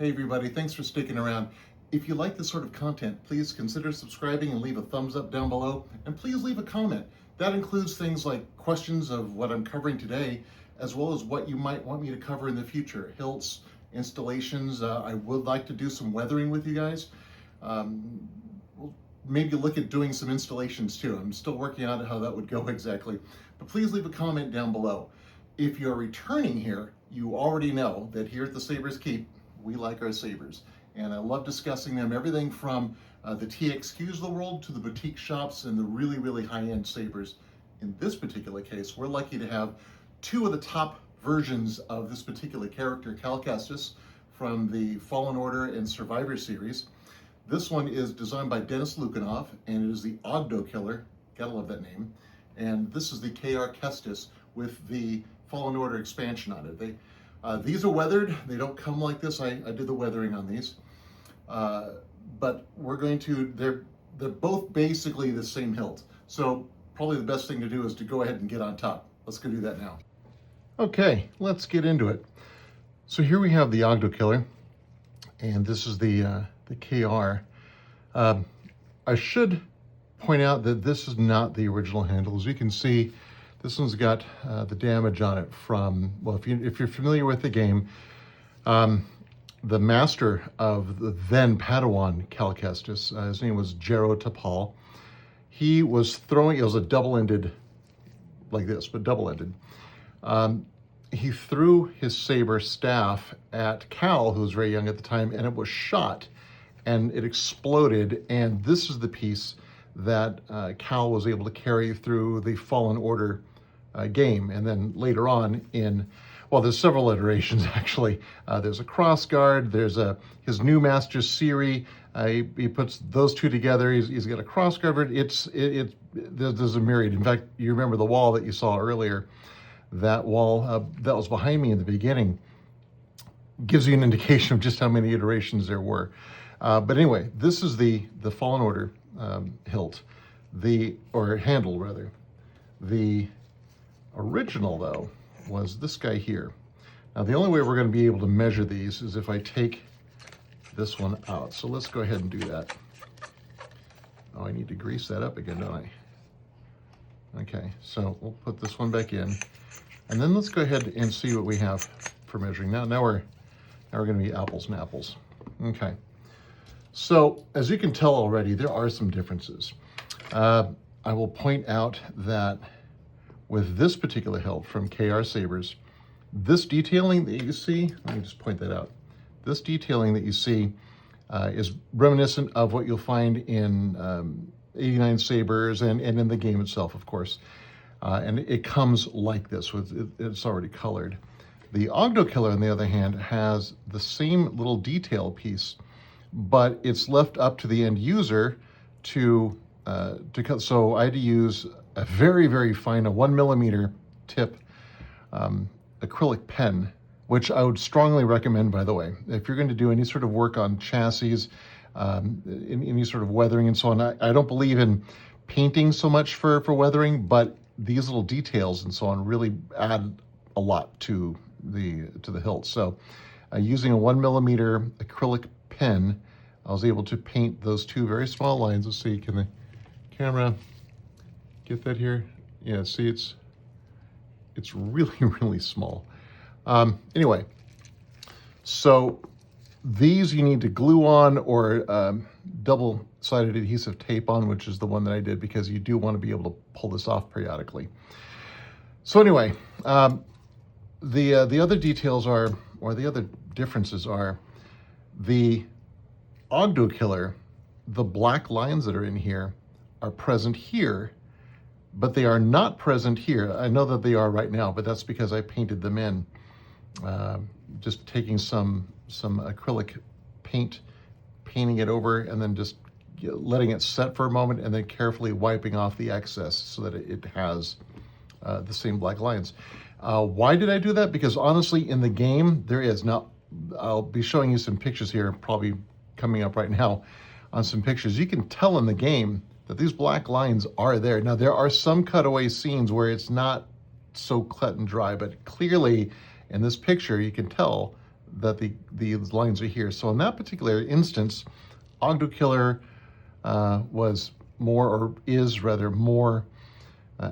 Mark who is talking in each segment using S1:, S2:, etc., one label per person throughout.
S1: Hey everybody, thanks for sticking around. If you like this sort of content, please consider subscribing and leave a thumbs up down below, and please leave a comment. That includes things like questions of what I'm covering today, as well as what you might want me to cover in the future. Hilts, installations, I would like to do some weathering with you guys. We'll maybe look at doing some installations too. I'm still working on how that would go exactly, but please leave a comment down below. If you're returning here, you already know that here at the Sabers Keep, we like our sabers, and I love discussing them. Everything from the TXQs of the world to the boutique shops and the really high-end sabers. In this particular case, we're lucky to have two of the top versions of this particular character, Cal Kestis, from the Fallen Order and Survivor series. This one is designed by Dennis Lukanov, and it is the Ogdo Killer. Gotta love that name. And this is the Cal Kestis with the Fallen Order expansion on it. These are weathered. They don't come like this. I did the weathering on these. But we're going to, they're both basically the same hilt. So probably the best thing to do is to go ahead and get on top. Let's go do that now. Okay, let's get into it. So here we have the Ogdo Killer, and this is the KR. I should point out that this is not the original handle. As you can see, this one's got the damage on it from, well, if you're familiar with the game, the master of the then Padawan Cal Kestis, his name was Jero Tapal. He was throwing, it was a double-ended, like this, but double-ended. He threw his saber staff at Cal, who was very young at the time, and it was shot, and it exploded, and this is the piece that Cal was able to carry through the Fallen Order game. And then later on in, well, there's several iterations actually. There's a cross guard, there's his new master Siri. He puts those two together. He's got a cross guard. There's a myriad. In fact, you remember the wall that you saw earlier. That wall that was behind me in the beginning gives you an indication of just how many iterations there were. But anyway, this is the Fallen Order hilt, or handle rather. The original, though, was this guy here. Now, the only way we're going to be able to measure these is if I take this one out. So let's go ahead and do that. Oh, I need to grease that up again, don't I? Okay, so we'll put this one back in. And then let's go ahead and see what we have for measuring. Now we're going to be apples and apples. Okay. So, as you can tell already, there are some differences. I will point out that with this particular hilt from KR Sabers, this detailing that you see, let me just point that out. This detailing that you see is reminiscent of what you'll find in 89 Sabers and in the game itself, of course. And it comes like this, it's already colored. The Ogdo Killer, on the other hand, has the same little detail piece, but it's left up to the end user to cut. So I had to use a very fine, a 1mm tip acrylic pen, which I would strongly recommend, by the way. If you're going to do any sort of work on chassis, any sort of weathering and so on, I don't believe in painting so much for weathering, but these little details and so on really add a lot to the hilt. So using a 1mm acrylic pen, I was able to paint those two very small lines. Let's see, can the camera get that here? Yeah, see, it's really small. Anyway, so these you need to glue on or double-sided adhesive tape on, which is the one that I did, because you do want to be able to pull this off periodically. So anyway, the other details are, or the other differences are, the Ogdo Killer, the black lines that are in here are present here, but they are not present here. I know that they are right now, but that's because I painted them in. Just taking some acrylic paint, painting it over, and then just letting it set for a moment, and then carefully wiping off the excess so that it has the same black lines. Why did I do that? Because honestly, in the game, there is. Now, I'll be showing you some pictures here, probably coming up right now on some pictures. You can tell in the game that these black lines are there. Now, there are some cutaway scenes where it's not so cut and dry, but clearly in this picture, you can tell that the lines are here. So in that particular instance, Ogdo Killer was more, or is rather more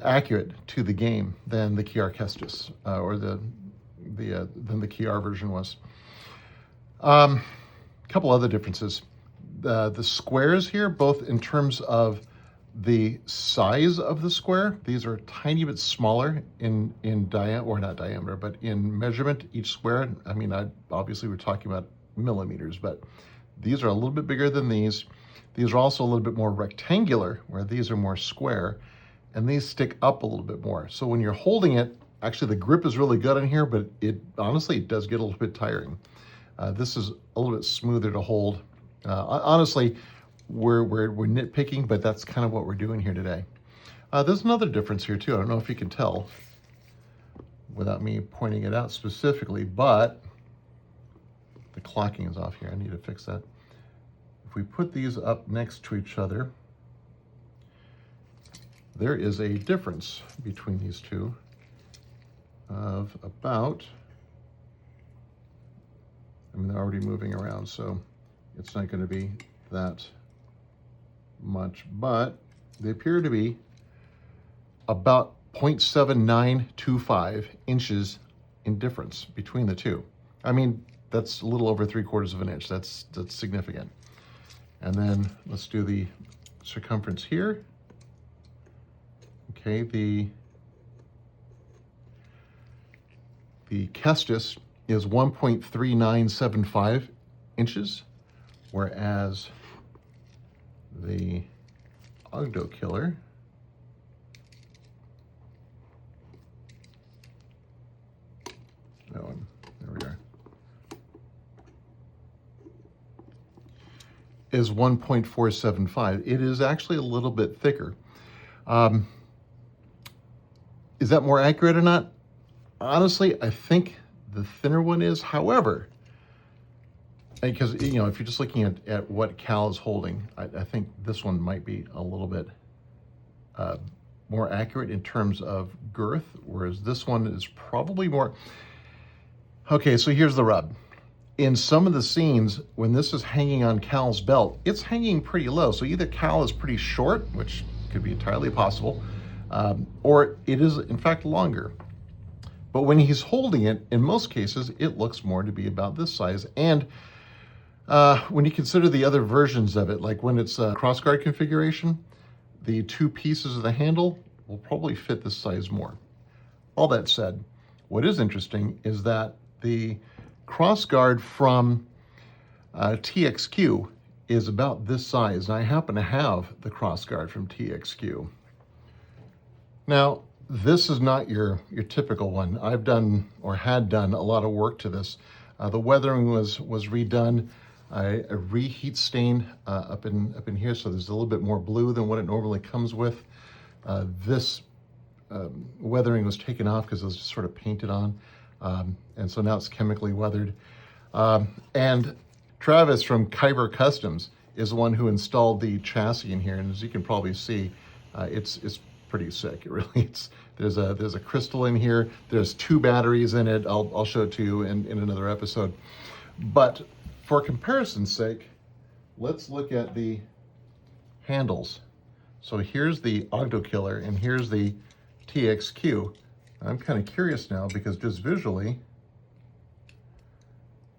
S1: accurate to the game than the Cal Kestis or than the KR version was. Couple other differences. The squares here, both in terms of the size of the square, these are a tiny bit smaller in diameter, or not diameter, but in measurement, each square. I mean, obviously we're talking about millimeters, but these are a little bit bigger than these. These are also a little bit more rectangular, where these are more square, and these stick up a little bit more. So when you're holding it, actually the grip is really good in here, but it honestly, it does get a little bit tiring. This is a little bit smoother to hold. Honestly, we're nitpicking, but that's kind of what we're doing here today. There's another difference here too. I don't know if you can tell without me pointing it out specifically, but the clocking is off here. I need to fix that. If we put these up next to each other, there is a difference between these two of about, I mean, they're already moving around, so it's not going to be that much, but they appear to be about 0.7925 inches in difference between the two. I mean, that's a little over 3/4 of an inch. That's significant. And then let's do the circumference here. Okay, the Kestis is 1.3975 inches, whereas the Ogdo Killer that one, there we are, is 1.475. It is actually a little bit thicker. Is that more accurate or not? Honestly, I think the thinner one is. However, because, you know, if you're just looking at what Cal is holding, I think this one might be a little bit more accurate in terms of girth, whereas this one is probably more. Okay, so here's the rub. In some of the scenes, when this is hanging on Cal's belt, it's hanging pretty low. So either Cal is pretty short, which could be entirely possible, or it is in fact longer. But when he's holding it, in most cases, it looks more to be about this size. And when you consider the other versions of it, like when it's a crossguard configuration, the two pieces of the handle will probably fit this size more. All that said, what is interesting is that the crossguard from TXQ is about this size, and I happen to have the crossguard from TXQ. Now, this is not your typical one. I've done, or had done, a lot of work to this. The weathering was redone. A reheat stain up in here, so there's a little bit more blue than what it normally comes with. This weathering was taken off because it was just sort of painted on, and so now it's chemically weathered. And Travis from Kyber Customs is the one who installed the chassis in here, and as you can probably see, it's pretty sick. It really is. There's a crystal in here. There's 2 batteries in it. I'll show it to you in another episode. But for comparison's sake, let's look at the handles. So here's the Ogdo Killer and here's the TXQ. I'm kind of curious now because just visually,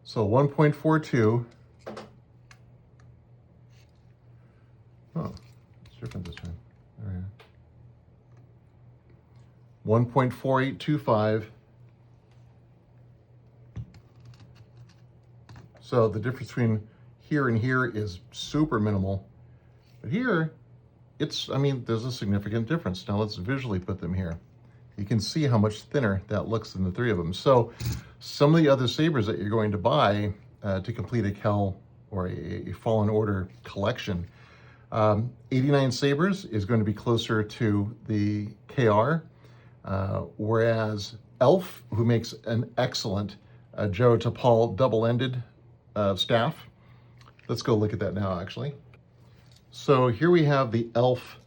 S1: so 1.42. Oh, it's different this time. All right. 1.4825. So the difference between here and here is super minimal. But here, I mean, there's a significant difference. Now let's visually put them here. You can see how much thinner that looks than the 3 of them. So some of the other sabers that you're going to buy to complete a Cal or a Fallen Order collection, 89 sabers is going to be closer to the KR, whereas Elf, who makes an excellent Joe Tapal double-ended staff. Let's go look at that now, actually. So here we have the Elf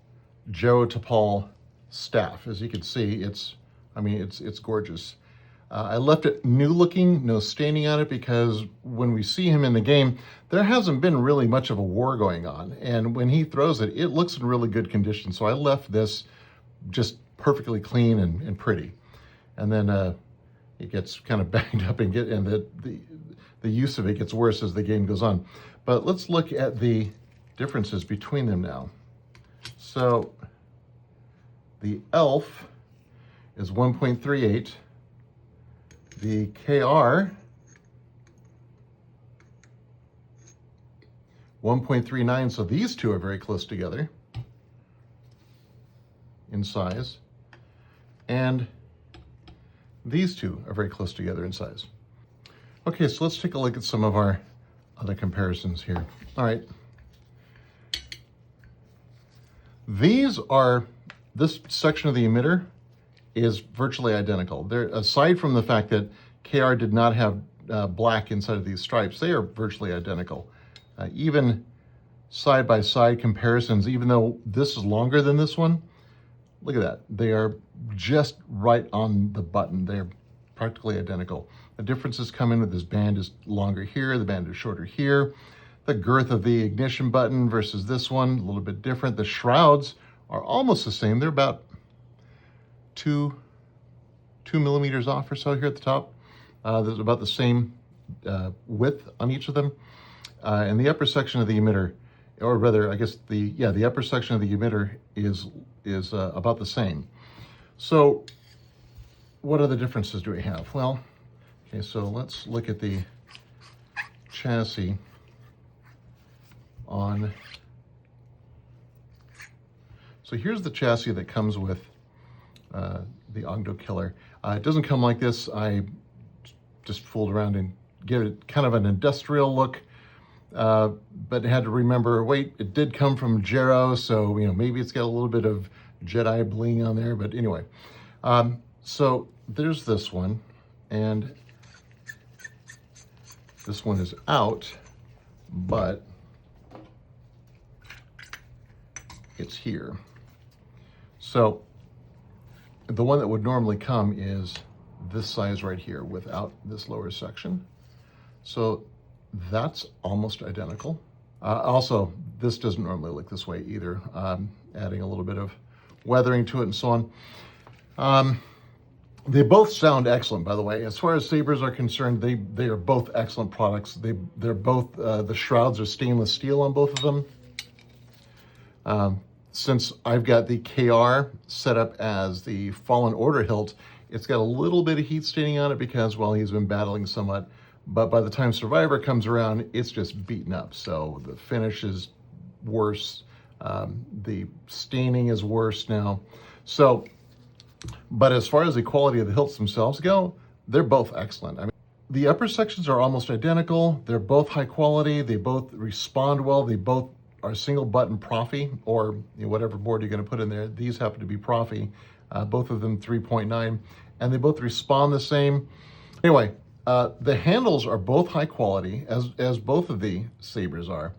S1: Joe Tapal staff. As you can see, it's gorgeous. I left it new looking, no staining on it, because when we see him in the game, there hasn't been really much of a war going on. And when he throws it, it looks in really good condition. So I left this just perfectly clean and pretty. And then it gets kind of banged up and the use of it gets worse as the game goes on. But let's look at the differences between them now. So the Elf is 1.38. The KR, 1.39, so these two are very close together in size. And these two are very close together in size. Okay, so let's take a look at some of our other comparisons here. All right. This section of the emitter is virtually identical. Aside from the fact that KR did not have black inside of these stripes, they are virtually identical. Even side-by-side comparisons, even though this is longer than this one, look at that. They are just right on the button. They're practically identical. The differences come in with this band is longer here, the band is shorter here. The girth of the ignition button versus this one, a little bit different. The shrouds are almost the same. They're about two millimeters off or so here at the top. There's about the same width on each of them. And the upper section of the emitter, or rather, I guess the upper section of the emitter is about the same. So what other differences do we have? Well, okay, so let's look at the chassis on. So here's the chassis that comes with the Ogdo Killer. It doesn't come like this. I just fooled around and gave it kind of an industrial look, but had to remember, wait, it did come from Jero, so maybe it's got a little bit of Jedi bling on there, but anyway. So there's this one, and this one is out, but it's here. So the one that would normally come is this size right here without this lower section. So that's almost identical. Also, this doesn't normally look this way either, adding a little bit of weathering to it and so on. They both sound excellent, by the way. As far as sabers are concerned, they are both excellent products. They're both, the shrouds are stainless steel on both of them. Since I've got the KR set up as the Fallen Order hilt, it's got a little bit of heat staining on it because, well, he's been battling somewhat. But by the time Survivor comes around, it's just beaten up. So the finish is worse. The staining is worse now. So, but as far as the quality of the hilts themselves go, they're both excellent. I mean, the upper sections are almost identical. They're both high quality. They both respond well. They both are single button Profi, or whatever board you're going to put in there. These happen to be Profi, both of them 3.9, and they both respond the same. Anyway, the handles are both high quality, as both of the sabers are,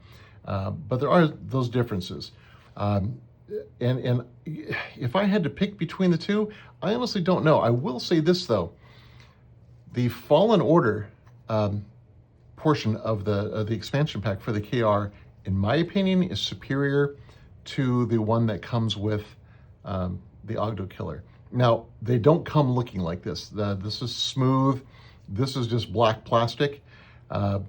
S1: but there are those differences. And if I had to pick between the two, I honestly don't know. I will say this though: the Fallen Order portion of the expansion pack for the KR, in my opinion, is superior to the one that comes with the Ogdo Killer. Now, they don't come looking like this. This is smooth. This is just black plastic.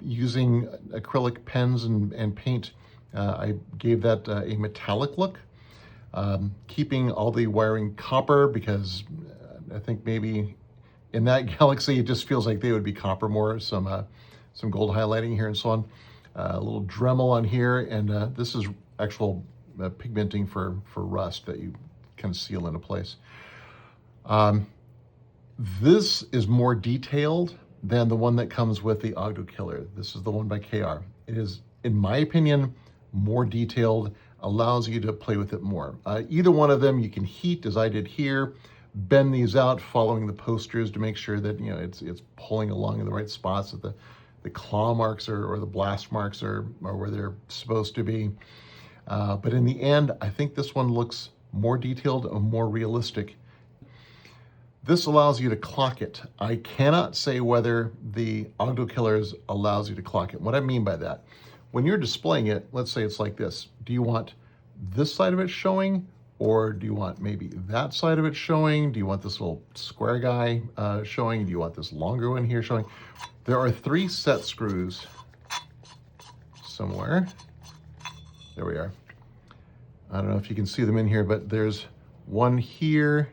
S1: Using acrylic pens and paint, I gave that a metallic look, keeping all the wiring copper because I think maybe in that galaxy, it just feels like they would be copper more, some gold highlighting here and so on. A little Dremel on here, and this is actual pigmenting for rust that you kind of seal into place. This is more detailed than the one that comes with the Ogdo Killer. This is the one by KR. It is, in my opinion, more detailed, allows you to play with it more. Either one of them you can heat, as I did here, bend these out following the posters to make sure that it's pulling along in the right spots, that the claw marks or the blast marks are where they're supposed to be. But in the end, I think this one looks more detailed and more realistic. This allows you to clock it. I cannot say whether the Ogdo Killers allows you to clock it. What I mean by that, when you're displaying it, let's say it's like this. Do you want this side of it showing, or do you want maybe that side of it showing? Do you want this little square guy showing? Do you want this longer one here showing? There are 3 set screws somewhere. There we are. I don't know if you can see them in here, but there's one here,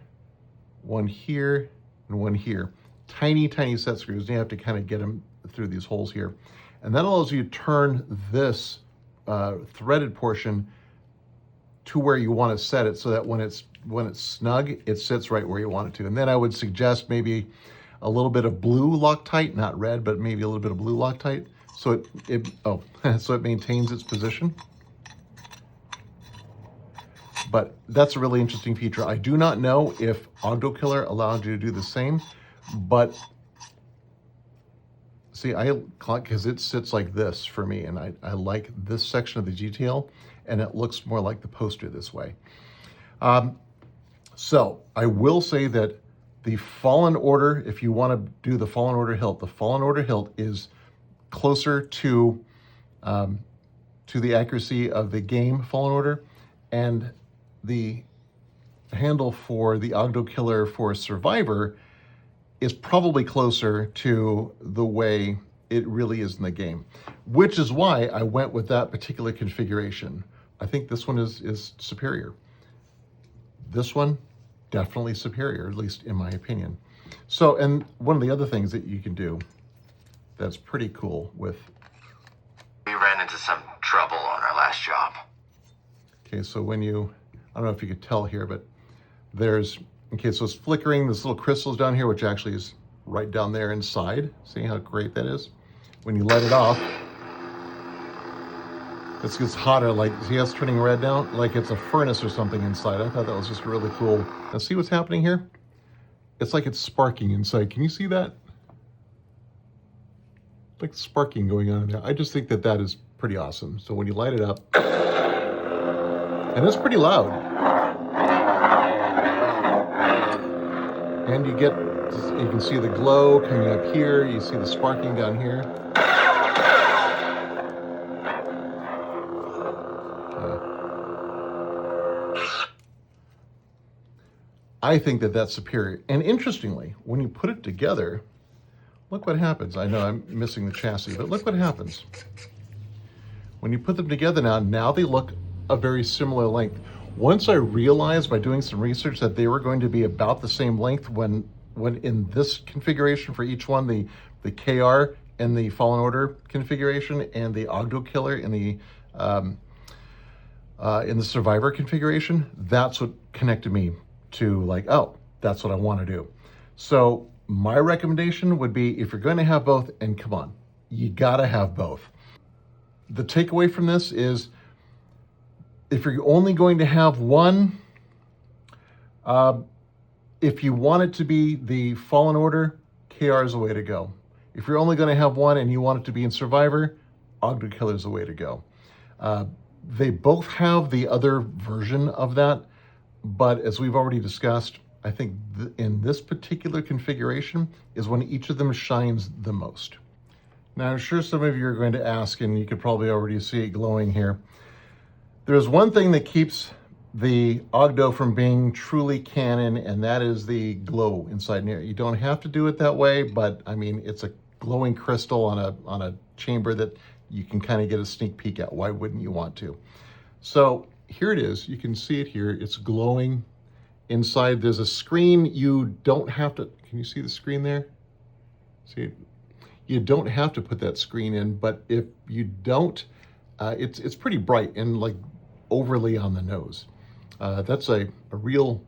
S1: one here, and one here. Tiny, tiny set screws. You have to kind of get them through these holes here. And that allows you to turn this threaded portion to where you want to set it, so that when it's snug, it sits right where you want it to. And then I would suggest maybe a little bit of blue Loctite, not red, but maybe a little bit of blue Loctite, so so it maintains its position. But that's a really interesting feature. I do not know if Ogdo Killer allows you to do the same, but see, because it sits like this for me, and I like this section of the detail, and it looks more like the poster this way. So I will say that the Fallen Order, if you want to do the Fallen Order hilt, the Fallen Order hilt is closer to the accuracy of the game Fallen Order, and the handle for the Ogdo Killer for Survivor is probably closer to the way it really is in the game, which is why I went with that particular configuration. I think this one is superior. This one, definitely superior, at least in my opinion. So, and one of the other things that you can do that's pretty cool with...
S2: We ran into some trouble on our last job.
S1: Okay, so when you, I don't know if you could tell here, but there's, okay, so it's flickering, this little crystals down here, which actually is right down there inside. See how great that is? When you let it off, this gets hotter, like, see how it's turning red now? Like it's a furnace or something inside. I thought that was just really cool. Now see what's happening here? It's like it's sparking inside. Can you see that? Like sparking going on in there. I just think that that is pretty awesome. So when you light it up, and it's pretty loud, and you can see the glow coming up here. You see the sparking down here. I think that that's superior. And interestingly, when you put it together, look what happens. I know I'm missing the chassis, but look what happens. When you put them together now they look a very similar length. Once I realized by doing some research that they were going to be about the same length when in this configuration for each one, the KR and the Fallen Order configuration and the Ogdo Killer in the Survivor configuration, that's what connected me to like, oh, that's what I want to do. So my recommendation would be, if you're going to have both, and come on, you got to have both. The takeaway from this is, if you're only going to have one, if you want it to be the Fallen Order, KR is the way to go. If you're only going to have one and you want it to be in Survivor, Ogdo Killer is the way to go. They both have the other version of that, but as we've already discussed, I think in this particular configuration is when each of them shines the most. Now, I'm sure some of you are going to ask, and you could probably already see it glowing here. There's one thing that keeps the Ogdo from being truly canon, and that is the glow inside here. You don't have to do it that way, but I mean, it's a glowing crystal on a chamber that you can kind of get a sneak peek at. Why wouldn't you want to? So here it is. You can see it here. It's glowing inside. There's a screen. You don't have to, can you see the screen there? See it? You don't have to put that screen in, but if you don't, it's pretty bright and like overly on the nose. That's a real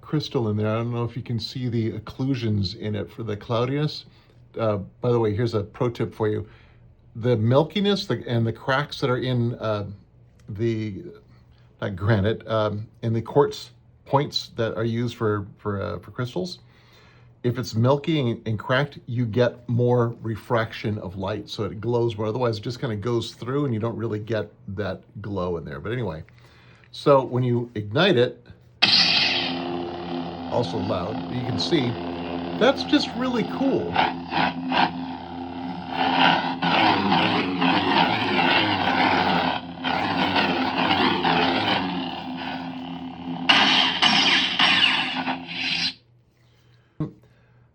S1: crystal in there. I don't know if you can see the occlusions in it for the cloudiness. By the way, here's a pro tip for you. The milkiness and the cracks that are in the granite, in the quartz points that are used for crystals, if it's milky and cracked, you get more refraction of light, so it glows more. Otherwise, it just kind of goes through and you don't really get that glow in there. But anyway, so when you ignite it, also loud. You can see that's just really cool.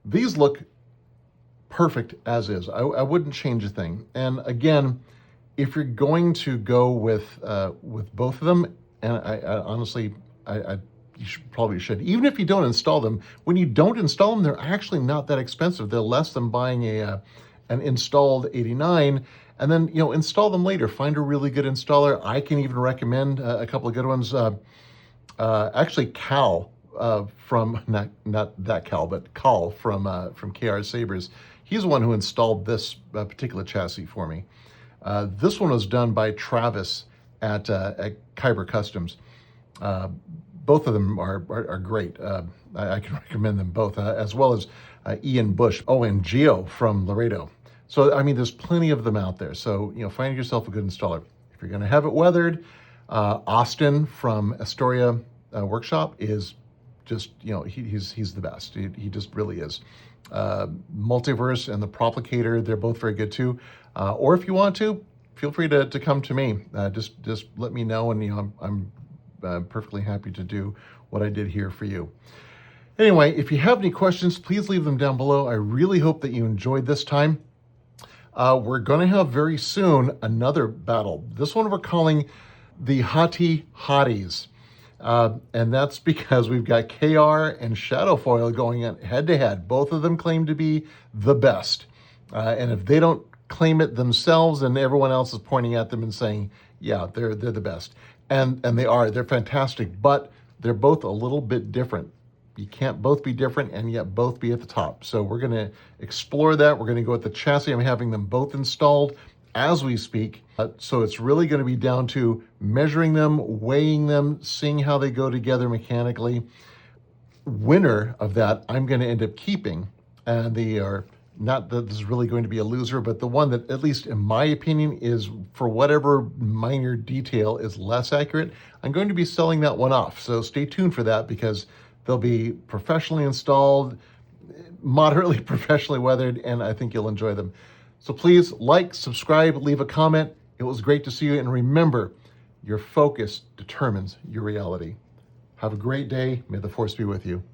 S1: These look perfect as is. I wouldn't change a thing. And again, if you're going to go with both of them, and I honestly, you probably should. Even if you don't install them, when you don't install them, they're actually not that expensive. They're less than buying an installed 89, and then install them later. Find a really good installer. I can even recommend a couple of good ones. Actually, Cal from not that Cal, but Cal from KR Sabers. He's the one who installed this particular chassis for me. This one was done by Travis at Kyber Customs. Both of them are great. I can recommend them both, as well as Ian Bush. Oh, and Geo from Laredo. So, I mean, there's plenty of them out there. So, find yourself a good installer. If you're going to have it weathered, Austin from Astoria Workshop is just, he's the best. He just really is. Multiverse and the Proplicator, they're both very good too. Or if you want to, feel free to come to me. Just let me know, and I'm perfectly happy to do what I did here for you. Anyway, if you have any questions, please leave them down below. I really hope that you enjoyed this time. We're going to have very soon another battle. This one we're calling the Hottie Hotties. And that's because we've got KR and Shadowfoil going head to head. Both of them claim to be the best. And if they don't claim it themselves, then everyone else is pointing at them and saying, yeah, they're the best. And they are. They're fantastic, but they're both a little bit different. You can't both be different and yet both be at the top. So we're going to explore that. We're going to go with the chassis. I'm having them both installed as we speak. So it's really going to be down to measuring them, weighing them, seeing how they go together mechanically. Winner of that, I'm going to end up keeping. And they are not that this is really going to be a loser, but the one that, at least in my opinion, is for whatever minor detail is less accurate, I'm going to be selling that one off. So stay tuned for that, because they'll be professionally installed, moderately professionally weathered, and I think you'll enjoy them. So please like, subscribe, leave a comment. It was great to see you. And remember, your focus determines your reality. Have a great day. May the force be with you.